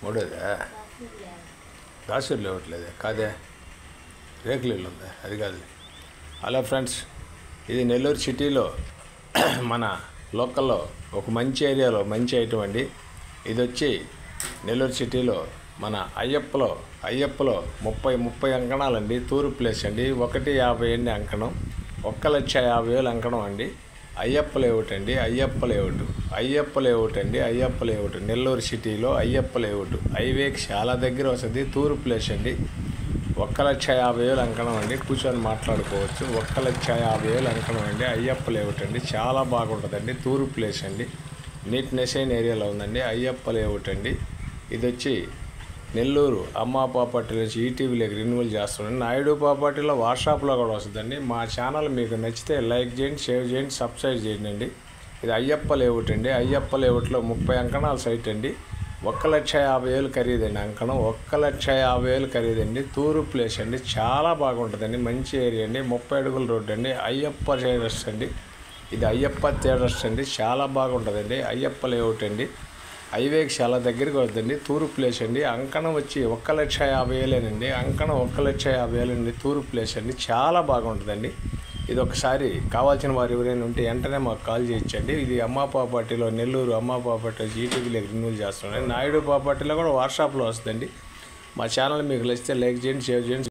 మూడోదా దాసూరులో ఇవ్వట్లేదే కాదే రేకులు ఇల్లు ఉందా అది కాదు. హలో ఫ్రెండ్స్, ఇది నెల్లూరు సిటీలో మన లోకల్లో ఒక మంచి ఏరియాలో మంచి ఐటమ్ అండి. ఇది వచ్చి నెల్లూరు సిటీలో మన అయ్యప్పలో 30 అంకణాలండి. తూరు ప్లేస్ అండి. 150 అండి అంకణం. 1,50,000 అంకణం అండి. అయ్యప్ప లేఅవుట్ అండి. అయ్యప్ప లేఅవుట్ అండి. నెల్లూరు సిటీలో అయ్యప్ప లేఅవుట్ హైవేకి చాలా దగ్గర వస్తుంది. తూరు ప్లేస్ అండి. 1,50,000 అంకణం అండి. కూర్చొని మాట్లాడుకోవచ్చు. 1,50,000 అంకణం అండి. అయ్యప్ప లేఅవుట్ అండి. చాలా బాగుంటుందండి. తూరు ప్లేస్ అండి. నీట్నెస్ అయిన ఏరియాలో ఉందండి. అయ్యప్ప లేఅవుట్ అండి. ఇది వచ్చి నెల్లూరు అమ్మా ప్రాపర్టీ నుంచి ఈటీవీలోకి రెన్యువల్ చేస్తున్నాను. నాయుడు ప్రాపర్టీలో వాట్సాప్లో కూడా వస్తుందండి. మా ఛానల్ మీకు నచ్చితే లైక్ చేయండి, షేర్ చేయండి, సబ్స్క్రైబ్ చేయండి. ఇది అయ్యప్ప లేఅవుట్ అండి. అయ్యప్ప లేఅవుట్లో 30 అంకణాల సైట్ అండి. 1,50,000 ఖరీదండి అంకణం. 1,50,000 ఖరీదండి. తూరు ప్లేస్ అండి. చాలా బాగుంటుందండి. మంచి ఏరియా అండి. 30 అడుగుల రోడ్డు అండి. అయ్యప్ప ట్రేడర్స్ అండి. ఇది అయ్యప్ప ట్రేడర్స్ అండి. చాలా బాగుంటుందండి. అయ్యప్ప లేఅవుట్ అండి. హైవేకి చాలా దగ్గరికి వద్దండి. తూరు ప్లేస్ అండి. అంకణం వచ్చి 1,50,000 అండి. అంకణం 1,50,000 అండి. తూరు ప్లేస్ అండి. చాలా బాగుంటుందండి. ఇది ఒకసారి కావాల్సిన వారు ఎవరైనా ఉంటే వెంటనే మాకు కాల్ చేయొచ్చండి. ఇది అమ్మా ప్రాపర్టీలో నెల్లూరు అమ్మా ప్రాపర్టీ ఈటీవీలోకి రెన్యువల్ చేస్తున్నాను. నాయుడు ప్రాపర్టీలో కూడా వాట్సాప్లో వస్తుందండి. మా ఛానల్ మీకు నచ్చితే లైక్ చేయండి, షేర్ చేయండి.